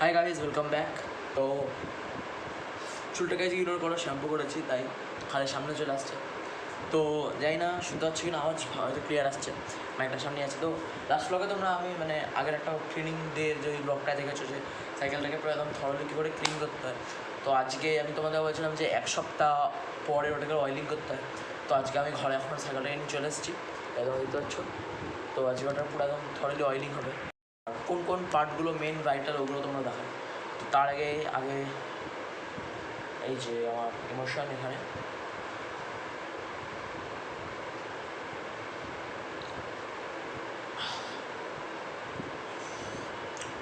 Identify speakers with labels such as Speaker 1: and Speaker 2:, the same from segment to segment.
Speaker 1: Hi guys, welcome back. তো চুলটাকে আজকে ইগনোর করো, শ্যাম্পু করেছি তাই খালের সামনে চলে আসছে। তো যাই না শুনতে হচ্ছে কিনা আওয়াজ হয়তো ক্লিয়ার আসছে, মাইকটার সামনে আছে। তো লাস্ট ব্লগে তোমরা আমি আগের একটা ক্লিনিং ডে যে ব্লগটা দেখেছো, যে সাইকেলটাকে পুরো একদম থরলি কী করে ক্লিন করতে হয়। তো আজকে আমি তোমাদের বলছিলাম যে এক সপ্তাহ পরে ওটাকে অয়েলিং করতে হয়। তো আজকে আমি ঘরে এখন সাইকেলটাকে নিয়ে চলে এসেছি, একদম দেখতে পাচ্ছ। তো আজকে ওটা পুরো একদম থরলি অয়েলিং হবে। কোন কোন পার্টগুলো মেন ভাইটাল ওগুলো তোমরা দেখায়। তো তার আগে এই যে আমার ইমোশন এখানে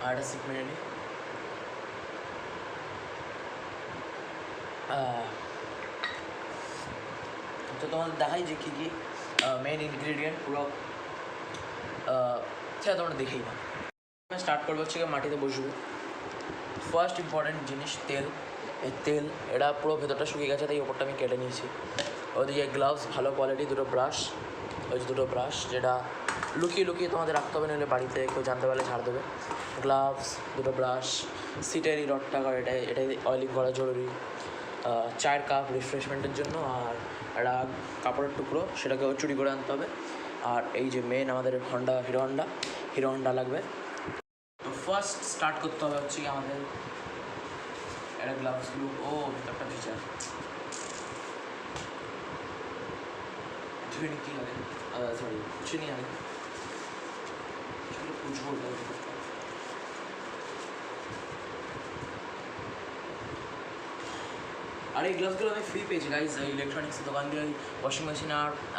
Speaker 1: আর একটা সিক মেরে নিই। তো তোমাদের দেখাই যে কী কী মেন ইনগ্রিডিয়েন্ট পুরো, সেটা তোমরা দেখেই না। আমি স্টার্ট করবো হচ্ছে মাটিতে বসবো। ফার্স্ট ইম্পর্টেন্ট জিনিস তেল। এই তেল এটা পুরো ভেতরটা শুকিয়ে গেছে তাই ওপরটা আমি কেটে নিয়েছি। ওদিকে গ্লাভস ভালো কোয়ালিটি, দুটো ব্রাশ, ওই যে দুটো ব্রাশ যেটা লুকিয়ে লুকিয়ে তোমাদের রাখতে হবে, নাহলে বাড়িতে কেউ জানতে পারলে ছাড় দেবে। গ্লাভস, দুটো ব্রাশ, সিটের এই রডটা এটাই অয়েলিং করা জরুরি। চায়ের কাপ রিফ্রেশমেন্টের জন্য, আর একটা কাপড়ের টুকরো সেটাকেও চুরি করে আনতে হবে। আর এই যে মেন আমাদের হিরো হন্ডা লাগবে। তো ফার্স্ট স্টার্ট করতে হবে হচ্ছে কি আমাদের একটা গ্লাভসগুলো, ভিতরটা ভিজা ধুয়ে নিতেই হবে, সরি মুছে নিয়ে আগে পুছবো। আর এই গ্লাভসগুলো আমি ফ্রি পেয়েছি গাইজ, ইলেকট্রনিক্সের দোকান দিয়ে ওয়াশিং মেশিন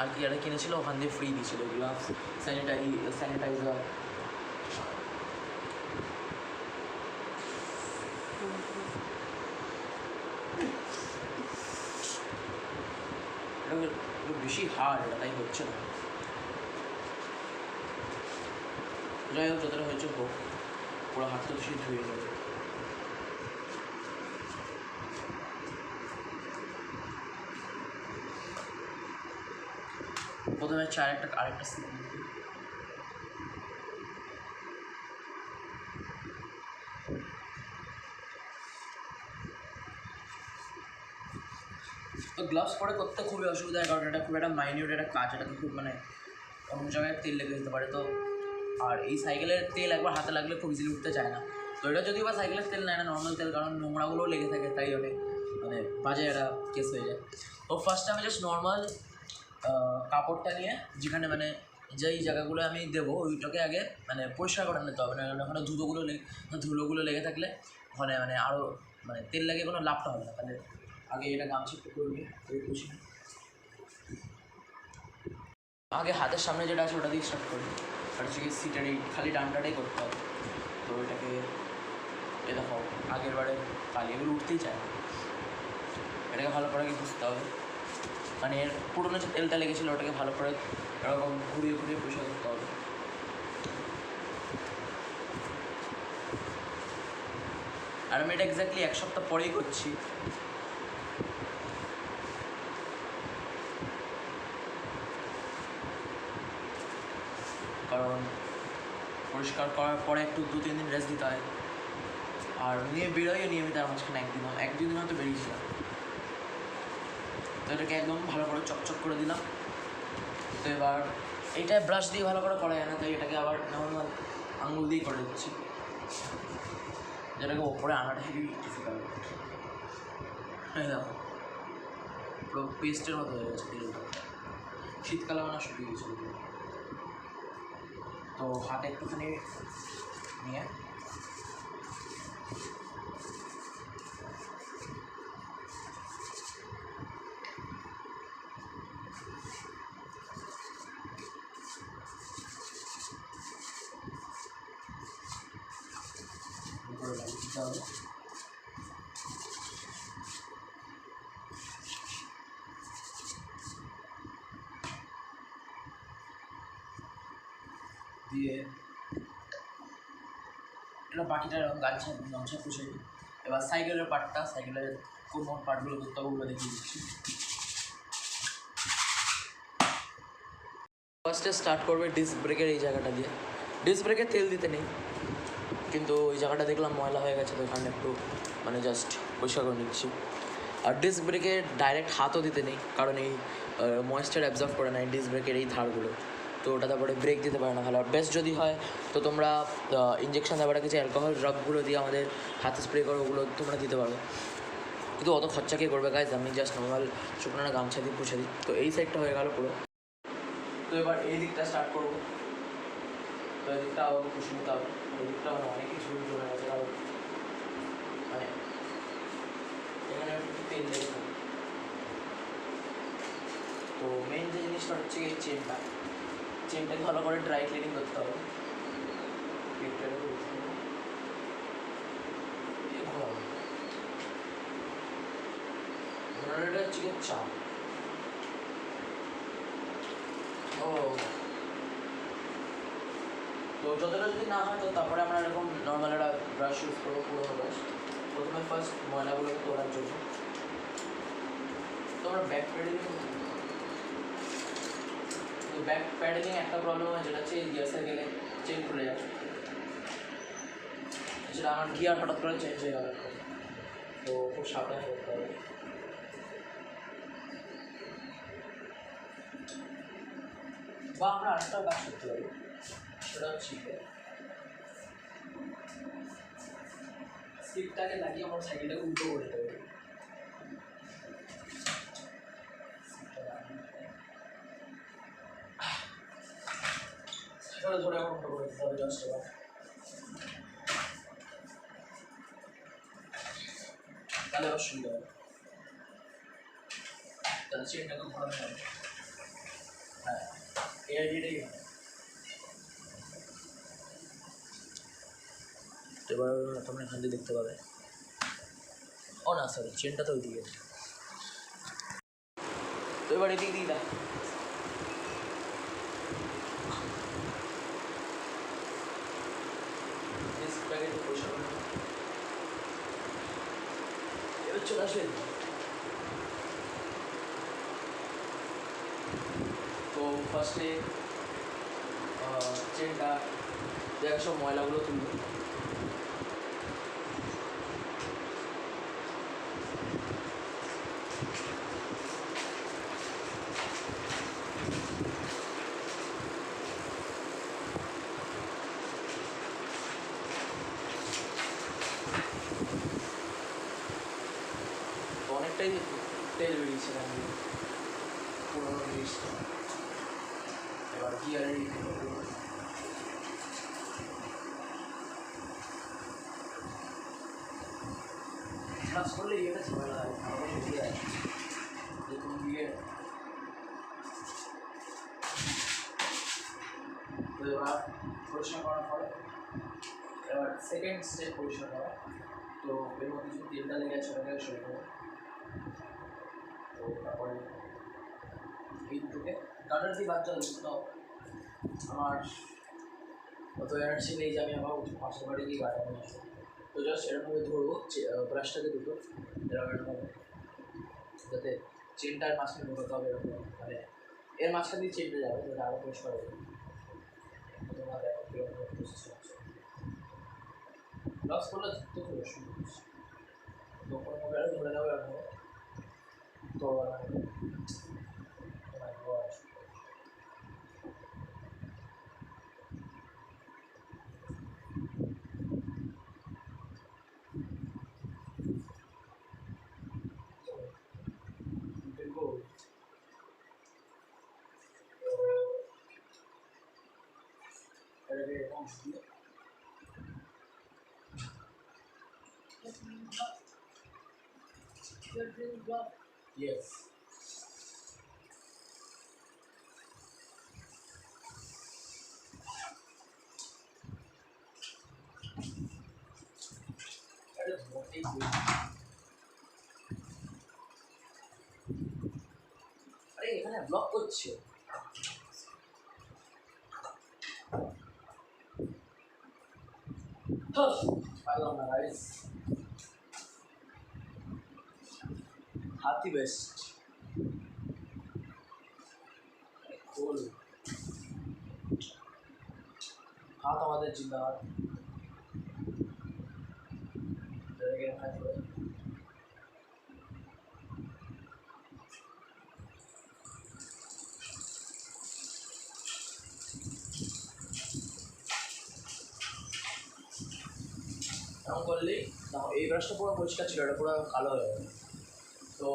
Speaker 1: আর কি একটা কিনেছিল, ওখান দিয়ে ফ্রি দিয়েছিল গ্লাভস, স্যানিটাইজার। বেশি হার্ড এটা, তাই হচ্ছে না। যাই হোক, যতটা হয়েছে হোক, পুরো হাত তো বেশি ধুয়ে নেবে। প্রথমে হচ্ছে আরেকটা স্লিপ নিতে। তো গ্লাভস পরে করতে খুবই অসুবিধা হয়, কারণ এটা খুব একটা মাইনিউট একটা কাজ, এটাকে খুব অন্য জায়গায় তেল লেগে যেতে পারে। তো আর এই সাইকেলের তেল একবার হাতে লাগলে খুব ইজিলি উঠতে চায় না। তো এটা যদিও বা সাইকেলের তেল নেয় না, নর্মাল তেল, কারণ নোংরাগুলোও লেগে থাকে, তাই অনেক বাজে একটা কেস হয়ে যায়। তো ফার্স্টে আমি জাস্ট নর্মাল কাপড়টা নিয়ে যেখানে যেই জায়গাগুলো আমি দেবো ওইটাকে আগে পরিষ্কার করে নিতে হবে, না ওখানে ধুলোগুলো লেগে থাকলে ওখানে আরও তেল লাগিয়ে কোনো লাভটা হবে না। তাহলে আগে এটা গামছা করবি খুশি। আগে হাতের সামনে যেটা আছে ওটা দিয়ে স্টার্ট করি, আর হচ্ছে সিটের এই খালি ডানটাটাই করতে হবে। তো এটাকে দেখো আগের বারে কালি এগুলো উঠতেই চায় না, এটাকে ভালো করে আগে বুঝতে হবে। এর পুরোনো যে তেলটা লেগেছিলো ওটাকে ভালো করে এরকম ঘুরিয়ে ঘুরিয়ে পরিষ্কার করতে হবে। আর আমি এটা এক্স্যাক্টলি এক সপ্তাহ পরেই করছি। কারণ পরিষ্কার করার পরে একটু 2-3 দিন রেস্ট দিতে হয়। আর বেরোয় নিয়মিত, আর মাঝখানে এক-দুই দিন হয়তো বেরিয়েছিলাম। তো এটাকে একদম ভালো করে চকচক করে দিলাম। তো এবার এইটায় ব্রাশ দিয়ে ভালো করে করা যায় না, তাই এটাকে আবার নর্মাল আঙুল দিয়েই করে দিচ্ছি, যেটাকে ওপরে আনাটা হেভি ডিফিকাল্ট। হ্যাঁ দেখো পুরো পেস্টের মতো হয়ে গেছে তেলটা, শীতকালে শুকিয়ে গেছিল। তো হাতে একটুখানি নিয়ে উপরে লাগিয়ে দিতে হবে। দিয়ে এটা বাকিটা গামছা পুষে দিই। এবার সাইকেলের কোন পার্টগুলো করতে হবে ওগুলো দেখিয়ে দিচ্ছি। ফার্স্টে স্টার্ট করবে ডিস্ক ব্রেকের এই জায়গাটা দিয়ে। ডিস্ক ব্রেকে তেল দিতে নেই, কিন্তু ওই জায়গাটা দেখলাম ময়লা হয়ে গেছে, তো ওখানে একটু মানে জাস্ট পরিষ্কার করে নিচ্ছি। আর ডিস্ক ব্রেকে ডাইরেক্ট হাতও দিতে নেই, কারণ এই ময়েশ্চার অ্যাবজর্ব করে না এই ডিস্ক ব্রেকের এই ধারগুলো, তো ওটা তারপরে ব্রেক দিতে পারে না ভালো। আর বেস্ট যদি হয় তো তোমরা ইঞ্জেকশন দেওয়ার আগে যে অ্যালকোহল ড্রপগুলো দিয়ে আমাদের হাতে স্প্রে করো ওগুলো তোমরা দিতে পারো, কিন্তু অত খরচা কে করবে গাইজ, আমি জাস্ট নর্মাল শুকনো গামছা দিয়ে পুষে দিই। তো এই সাইডটা হয়ে গেল পুরো। তো এবার এই দিকটা স্টার্ট করবো। তো এই দিকটা আবার পুষে নিতে হবে। এই দিকটা মানে অনেক কিছু জমে গেছে, কারণ মানে এখানে একটু তেল লেগে থাকে। তো মেন যে জিনিসটা হচ্ছে এই চেনটাকে ভালো করে ড্রাই ক্লিনিং করতে হবে। এটা হচ্ছে কি চাপ। ও তো যতটা যদি না হয় তো তারপরে আমরা এরকম নর্মাল একটা ব্রাশ ইউজ করবো, পুরোনো ব্রাশ। প্রথমে ফার্স্ট ময়লাগুলোকে তোলার জন্য তো আমরা ব্যাক প্যাডেলিং একটা প্রবলেম হয়, যেটা হচ্ছে গিয়ার সাইকেলে চেন খুলে যায়, সেটা আমার গিয়ার হঠাৎ করে চেঞ্জ হয়ে গেল, তো খুব সাবধানে করতে হবে। বা আমরা আরেকটা কাজ করতে পারি, সেটা হচ্ছে স্লিপটাকে লাগিয়ে আমার সাইকেলটাকে উল্টো করে দিতে পারি। ধরে ধরে আমার উল্টো করে দিতে হবে জাস্ট এবার, তাহলে অসুবিধা হবে। তাহলে চেনটাকে ঘোরানো হবে। হ্যাঁ, এই আইডিয়াটাই হবে। এবার তোমরা এখান দিয়ে দেখতে পাবে, ও না সরি চেনটা তো ওইদিকে। তো এবার এদিক দিয়ে দেখ, এবার চলে আসবে। তো ফার্স্টে চেনটা দেখ সব ময়লাগুলো তুলবে। অনেকটাই তেল বেরিয়েছে পুরোনো জিনিসটা। এবার গিয়ারের ক্লাস করলে ইয়েটা ঝামেলা হয়, আমাকে শিখে যায় যে তুমি গিয়ে। তো এবার পরিষ্কার করার পরে এবার সেকেন্ড স্টেপ পরিষ্কার করা। তো এর মধ্যে কিছু তেলটা লেগে আছে ওটাকে সরে দেবো। তো তারপরে এই দুটোকে গার্ডার দিয়ে বাচ্চা তো আমার অত এনার্জি নেই যে আমি আবার পাশের বাড়ি গিয়ে গার্ডার নিয়ে আসবো। তো জাস্ট এরকমভাবে ধরবো ব্রাশটাকে দুটো এরকম, যাতে চেনটার মাঝখানে ঢোকাতে হবে এরকম, মানে এর মাঝখান দিয়ে চেনটা যাবে যাতে আরও পরিষ্কার হবে। তোমার লস করলে তো খুব অসুবিধা হচ্ছে, তো কোনো মোবাইল ধরে নেবো এরকম। তো yes. আরে এখানে ব্লক করছে। পারলাম না গাইস, হাতি বেস্ট খোল হাত আমাদের জিন্দাবাদ। এরকম করলেই না, এই ব্রাশটা পুরো পরিষ্কার ছিল, এটা পুরো কালো হয়ে গেছে। তো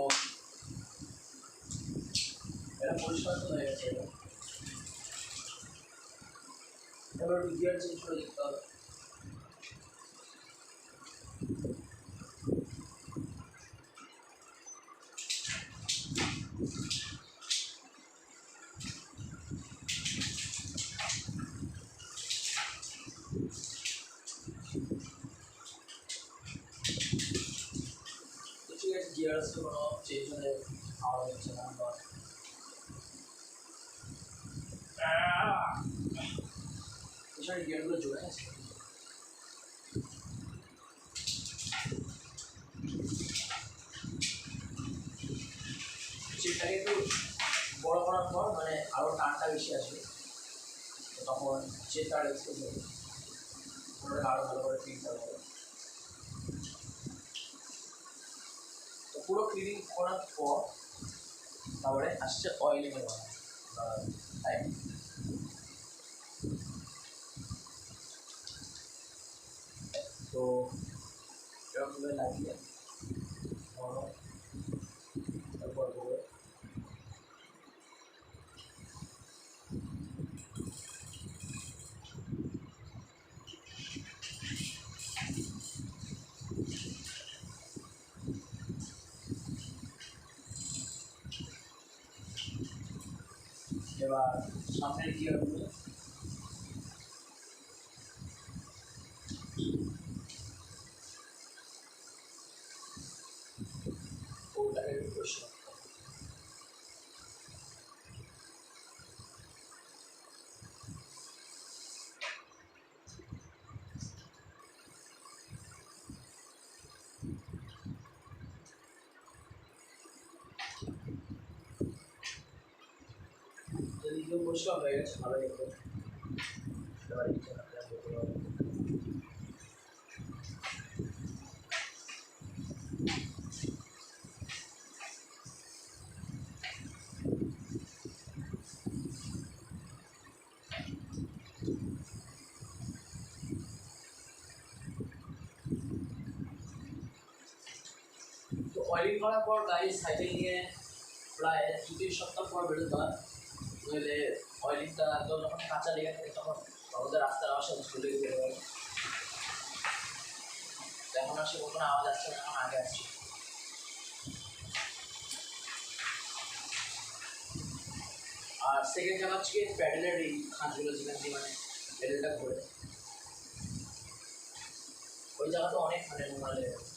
Speaker 1: এটা পরিষ্কার তো হয়ে গেছে। এবার গিয়ার চেঞ্জ করে দিতে হবে। ঠিক আছে, গিয়ার আসলে কোনো চেঞ্জ হলে আওয়াজ হচ্ছে না। এছাড়া গিয়ারগুলো জোড়া আছে, সেটাকে একটু বড় করার পর মানে আরও টানটা বেশি আসবে, তখন চেনটা এক্সপোজ হবে, ওটাকে আরও ভালো করে ক্লিন করা হবে। তো পুরো ক্লিনিং করার পর তারপরে আসছে অয়েলিংয়ের টাইম। তো এরকমভাবে লাগিয়ে তারপর করে এবার সামনের গিয়ারগুলো ওটাকে পরিষ্কার। যদি কেউ পরিষ্কার হয়ে গেছে ভালো দেখবে। এবার তো অয়েলিং করার পর গাড়ি সাইকেল নিয়ে প্রায় 2-3 সপ্তাহ পর বেরোতে হয়, নইলে অয়েলিংটা একদম যখন কাঁচা লেগে থাকে তখন আমাদের রাস্তার আওয়াজ চলে যেতে পারে। এখন আর সে কোনো আওয়াজ আসছে না, এখন আগে আসছে। আর সেকেন্ড জায়গা হচ্ছে প্যাডেলের এই খাঁজগুলো, যেখান দিয়ে মানে প্যাডেলটা ঘোরে, ওই জায়গাতে অনেক মানে নোংরা লেগে গেছে।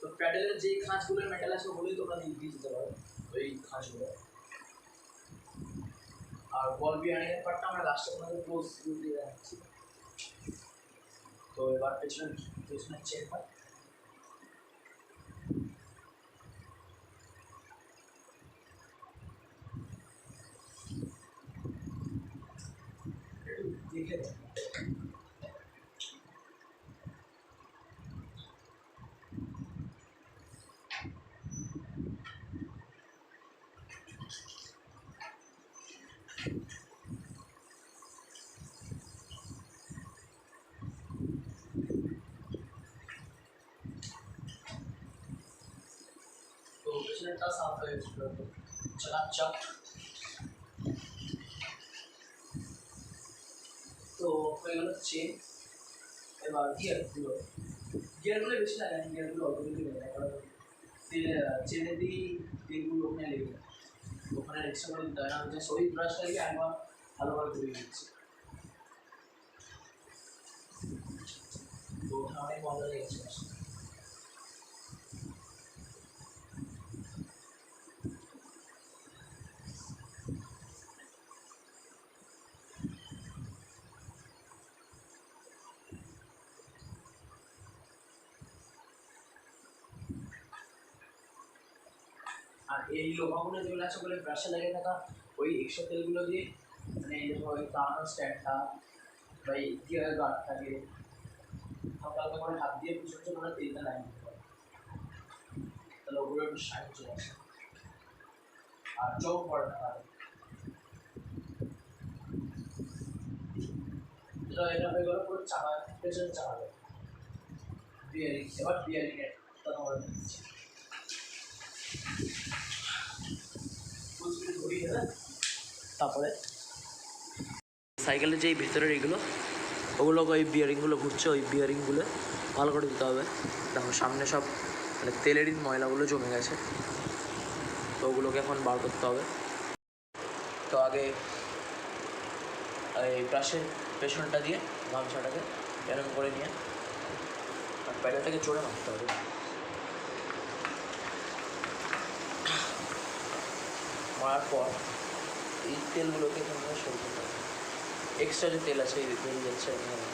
Speaker 1: তো প্যাডেলের যে খাঁজগুলোর মেটাল আছে ওগুলোই তোমরা দিয়ে দিতে পারো, ওই খাঁজগুলো। আর বল বিয়ারিংয়ের পার্টটা আমরা লাস্টে তোমাদের ক্লোজ দিয়ে রাখছি। তো এবার পেছনের চেনটা দেখে দাও। তো পেছনেরটা সাফ হয়ে গেছিল, চকাচক। তো হয়ে গেল চেন। এবার গিয়ারগুলো বেশি লাগে না, গিয়ারগুলো অল্প কিছু লাগে, কারণ চেনে দিই তেলগুলো ওখানে লেগে যায়, ওখানে এক্সট্রা করে দিতে হয় না, যে শরীর ব্রাশটা দিয়ে একবার ভালোভাবে ধুয়ে দিচ্ছি। তো ওখানে অনেক মজা লেগেছে। এই লোহাগুলো যেগুলো আছে ওগুলো ব্রাশে লেগে থাকা ওই এক্সট্রা তেলগুলো দিয়ে মানে এই ওই দাঁড়ানো স্ট্যান্ডটা বা এই গিয়ার গার্ড থাকে হালকা হালকা করে হাত দিয়ে কিছু কিছু করে তেলটা লাগিয়ে দিতে হবে, তাহলে ওগুলো একটু শাইন চলে আসে আর চোখ পড়ে না। এটা হয়ে গেল পুরো চাকা পেছনে চালাবে বিয়ারিং। এবার বিয়ারিং এর কথা বলে দিচ্ছি। তারপরে সাইকেলের যেই ভেতরের এগুলো ওগুলো ওই বিয়ারিংগুলো ঘুরছে, ওই বিয়ারিংগুলো ভালো করে দিতে হবে। দেখো সামনে সব মানে তেলেরই ময়লাগুলো জমে গেছে, তো ওগুলোকে এখন বার করতে হবে। তো আগে এই ব্রাশের পেছনটা দিয়ে গামছাটাকে এরকম করে নিয়ে আর প্যাডেলটাকে জোরে মারতে হবে। মারার পর এই তেলগুলোকে এখান থেকে সরিয়ে দিতে হবে। এক্সট্রা যে তেল আছে এই বেরিয়ে যাচ্ছে এখানে।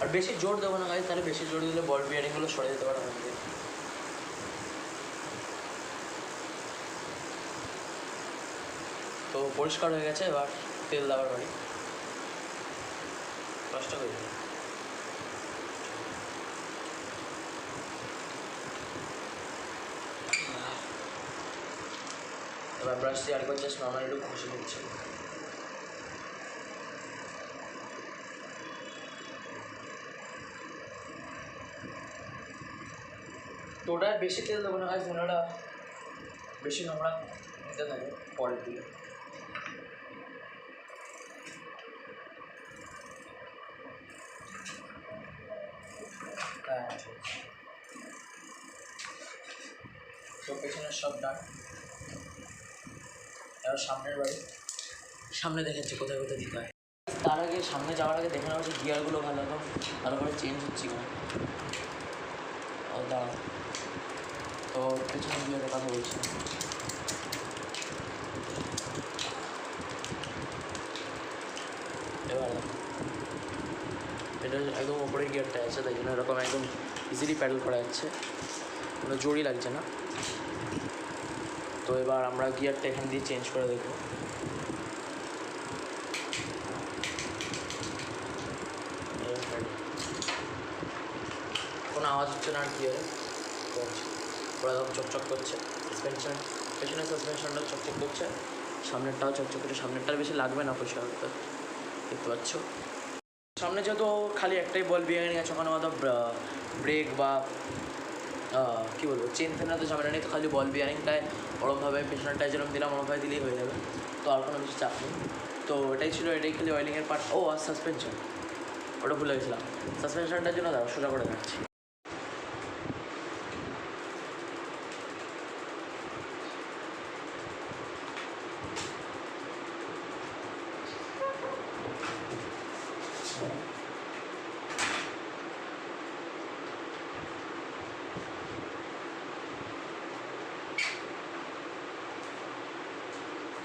Speaker 1: আর বেশি জোর দেবো না গাইজ, তাহলে বেশি জোর দিলে বল বিয়ারিংগুলো সরে যেতে পারে ওখান থেকে। তো পরিষ্কার হয়ে গেছে, এবার তেল দেওয়ার বাড়ি কষ্ট হয়ে যাবে। এবার ব্রাশ দিয়ে আরেকবার জাস্ট নর্মাল একটু ঘষে নিচ্ছে। তো ওটা বেশি তেল দেবো না গাইজ, ওটা বেশি নোংরা নিতে থাকে পরের দিকে। তো পেছনের সব ডান। এবার সামনের বাড়ি, সামনে দেখাচ্ছে কোথায় কোথায় দিতে হয়। তার আগে সামনে যাওয়ার আগে দেখে নেওয়া হচ্ছে গিয়ারগুলো ভালো করে চেঞ্জ হচ্ছে কিনা। দাঁড়াও, তো পেছনে গিয়ারের কথা বলছি। এবার এটা একদম ওপরে গিয়ারটা আছে, তাই জন্য এরকম একদম ইজিলি প্যাডেল করা যাচ্ছে, কোনো জোরই লাগছে না। তো এবার আমরা গিয়ারটা এখান দিয়ে চেঞ্জ করে দেখবো। কোনো আওয়াজ হচ্ছে না আর গিয়ারে, ওরা একদম চকচক করছে। সাসপেনশন পেছনের সাসপেনশনটা চকচক করছে, সামনেরটাও চকচক করছে। সামনেরটা বেশি লাগবে না পয়সা, দেখতে পাচ্ছ। সামনে যেহেতু খালি একটাই বল বিয়ারিং আছে, ওখানে হয়তো ব্রেক বা কী বলবো চেন ফেনা তো ঝামেলা নেই। তো খালি বল বিয়ারিংটায় ওরমভাবে পেছনেরটায় যেরকম দিলাম ওরমভাবে দিলেই হয়ে যাবে, তো আর কোনো বেশি চাপ নেই। তো এটাই ছিল, এটাই খালি অয়েলিংয়ের পার্ট। ও আর সাসপেনশন ওটা ভুলে গেছিলাম, সাসপেনশনটার জন্য দাঁড়া সোজা করে যাচ্ছি।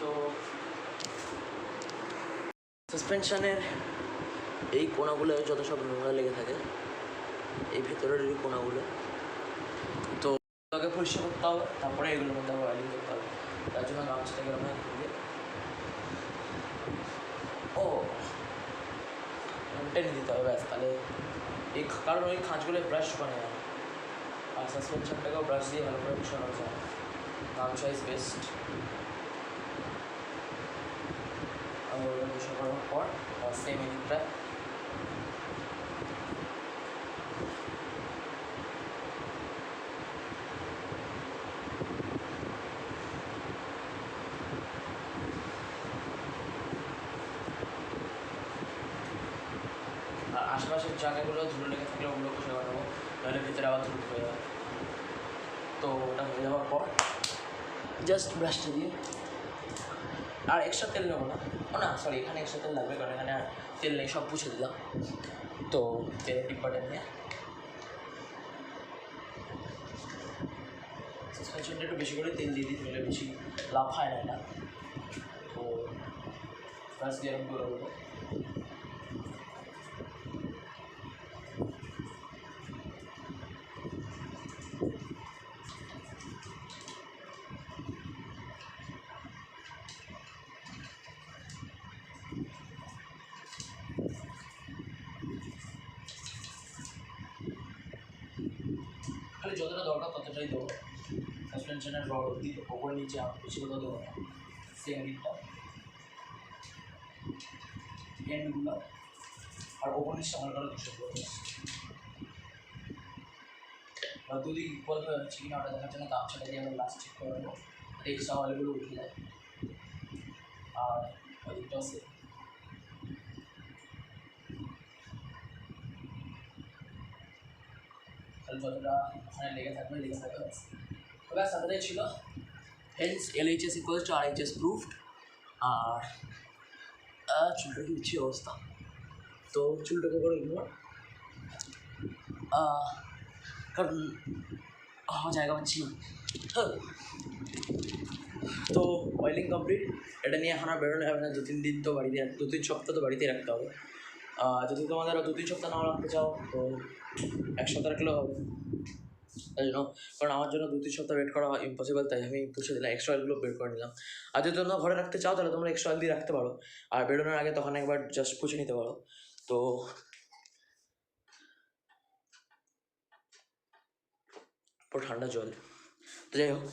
Speaker 1: তো সাসপেনশনের এই কোনাগুলো যত সব নোংরা লেগে থাকে, এই ভেতরের এই কোনাগুলো, তো আগে পরিষ্কার করতে হবে, তারপরে এগুলোর মধ্যে আবার অয়েলিং করতে হবে। তার জন্য গামছাটাকে আমরা ধুয়ে টেনে দিতে হবে ব্যাস। তাহলে এই কারণ ওই খাঁজগুলো ব্রাশ বানায় না, আর সাসপেনশনটাকেও ব্রাশ দিয়ে ভালো করে পরিষ্কার করা যায়। গামছা ইজ বেস্ট। আমি ওটা পরিষ্কার করার পর সেম এদিকটা আর আশেপাশের জায়গাগুলো ধুলো লেগে থাকলে ওগুলো পরিষ্কার করে নেবো, নাহলে ভিতরে আবার ধুলো হয়ে যাবে। তো ওটা হয়ে যাওয়ার পর জাস্ট ব্রাশটা দিয়ে আর এক্সট্রা তেল নেবো না, না সরি এখানে এক্সট্রা তেল লাগবে, কারণ এখানে আর তেল নেই, সব পুছে দিলাম। তো তেলের টিপ্পাটা নিয়ে সাসপেনশনটা একটু বেশি করে তেল দিয়ে দিতে হলে বেশি লাভ হয় না এটা। তো ব্রাশ দিয়ে এরকম করে দেবো। দরকার ততটাই দেবো। সাসপেনশনের রড অব্দি ওপর নিচে বেশি কথা দেবো না। সেকেন্ডটা এন্ডগুলো আর ওপর নিচে আমার কারো দুশো করবো আর দুদিক ইকুয়াল হয়ে যাচ্ছে কিনা ওটা দেখার জন্য গামছাটা দিয়ে আমরা লাস্ট চেক করে নেবো এক্সট্রা অয়েলগুলো উঠে যায়। আর ওদিকটাও সেম। তাহলে যতটা ওখানে লেগে থাকবে ব্যাস এতটাই ছিল। Hence LHS equals to RHS proved. আর চুলটা কি হচ্ছে অবস্থা, তো চুলটাকে করে ইগনোর, কারণ জায়গা পাচ্ছি না। তো অয়েলিং কমপ্লিট, এটা নিয়ে এখন আর বেরোনো হবে না। 2-3 দিন তো বাড়িতে, 2-3 সপ্তাহ তো বাড়িতেই রাখতে হবে। যদি তোমাদের 2-3 সপ্তাহ নাও রাখতে চাও তো 1 সপ্তাহ রাখলেও হবে, তাই জন্য। কারণ আমার জন্য 2-3 সপ্তাহ ওয়েট করা ইম্পসিবল, তাই আমি পুষে দিলাম, এক্সট্রা অয়েলগুলো বের করে নিলাম। আর যদি তোমরা ঘরে রাখতে চাও তাহলে তোমরা এক্সট্রা অয়েল দিয়ে রাখতে পারো, আর বেরোনোর আগে তখন একবার জাস্ট পুষে নিতে পারো। তো পুরো ঠান্ডা জল, তো যাই হোক।